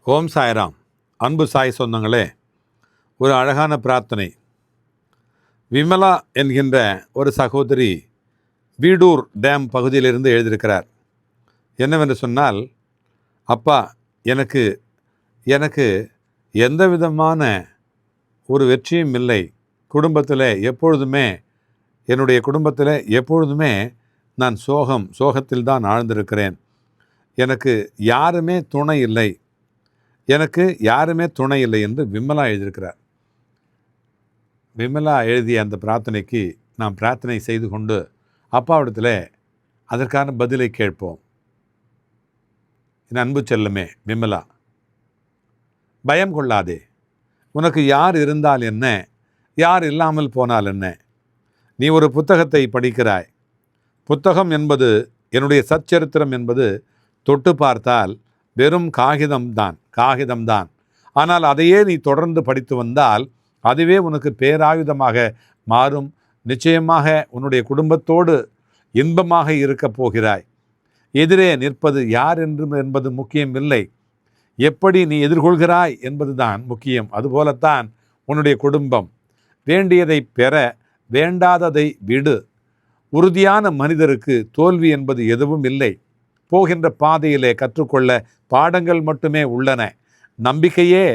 ஓம் சாய்ராம். அன்பு சாய் சொந்தங்களே, ஒரு அழகான பிரார்த்தனை. விமலா என்கின்ற ஒரு சகோதரி வீடூர் டேம் பகுதியிலிருந்து எழுதியிருக்கிறார். என்னவென்று சொன்னால், அப்பா, எனக்கு எனக்கு எந்த விதமான ஒரு வெற்றியும் இல்லை. என்னுடைய குடும்பத்தில் எப்பொழுதுமே நான் சோகத்தில் தான் ஆழ்ந்திருக்கிறேன். எனக்கு யாருமே துணை இல்லை என்று விமலா எழுதியிருக்கிறார். விமலா எழுதிய அந்த பிரார்த்தனைக்கு நாம் பிரார்த்தனை செய்து கொண்டு அப்பாவிடத்தில் அதற்கான பதிலை கேட்போம். என் அன்பு செல்லமே விமலா, பயம் கொள்ளாதே. உனக்கு யார் இருந்தால் என்ன, யார் இல்லாமல் போனால் என்ன? நீ ஒரு புத்தகத்தை படிக்கிறாய். புத்தகம் என்பது, என்னுடைய சச்சரித்திரம் என்பது தொட்டு பார்த்தால் வெறும் காகிதம்தான். ஆனால் அதையே நீ தொடர்ந்து படித்து வந்தால் அதுவே உனக்கு பேராயுதமாக மாறும். நிச்சயமாக உன்னுடைய குடும்பத்தோடு இன்பமாக இருக்கப் போகிறாய். எதிரே நிற்பது யார் என்பது முக்கியம் இல்லை, எப்படி நீ எதிர்கொள்கிறாய் என்பதுதான் முக்கியம். அதுபோலத்தான் உன்னுடைய குடும்பம். வேண்டியதை பெற, வேண்டாததை விடு. உறுதியான மனிதருக்கு தோல்வி என்பது எதுவும் இல்லை. போகின்ற பாதையிலே கற்றுக்கொள்ள பாடங்கள் மட்டுமே உள்ளன. நம்பிக்கையே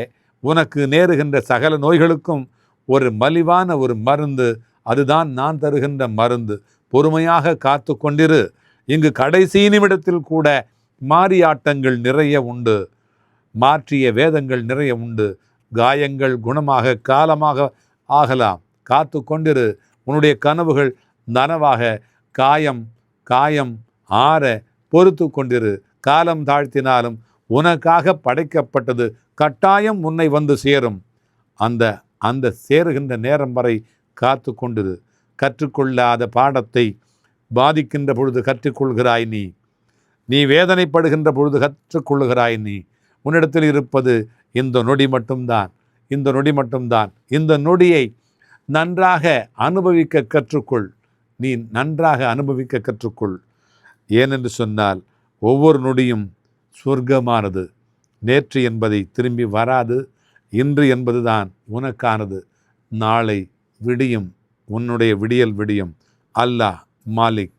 உனக்கு நேருகின்ற சகல நோய்களுக்கும் ஒரு மலிவான ஒரு மருந்து. அதுதான் நான் தருகின்ற மருந்து. பொறுமையாக காத்து கொண்டிரு. இங்கு கடைசி நிமிடத்தில் கூட மாறியாட்டங்கள் நிறைய உண்டு, மாற்றிய வேதங்கள் நிறைய உண்டு. காயங்கள் குணமாக காலமாக ஆகலாம். காத்து கொண்டிரு. உன்னுடைய கனவுகள் நனவாக காயம் ஆற பொறுத்து கொண்டிரு. காலம் தாழ்த்தினாலும் உனக்காக படைக்கப்பட்டது கட்டாயம் உன்னை வந்து சேரும். அந்த சேருகின்ற நேரம் வரை காத்து கொண்டிரு. கற்றுக்கொள்ளாத பாடத்தை பாதிக்கின்ற பொழுது கற்றுக்கொள்கிறாய் நீ வேதனைப்படுகின்ற பொழுது கற்றுக்கொள்கிறாய் நீ. உன்னிடத்தில் இருப்பது இந்த நொடி மட்டும்தான். இந்த நொடியை நன்றாக அனுபவிக்க கற்றுக்கொள். நீ நன்றாக அனுபவிக்க கற்றுக்கொள். ஏனென்று சொன்னால் ஒவ்வொரு நொடியும் சொர்க்கமானது. நேற்று என்பதை திரும்பி வராது. இன்று என்பதுதான் உனக்கானது. நாளை விடியும், உன்னுடைய விடியல் விடியும். அல்லாஹ் மாலிக்.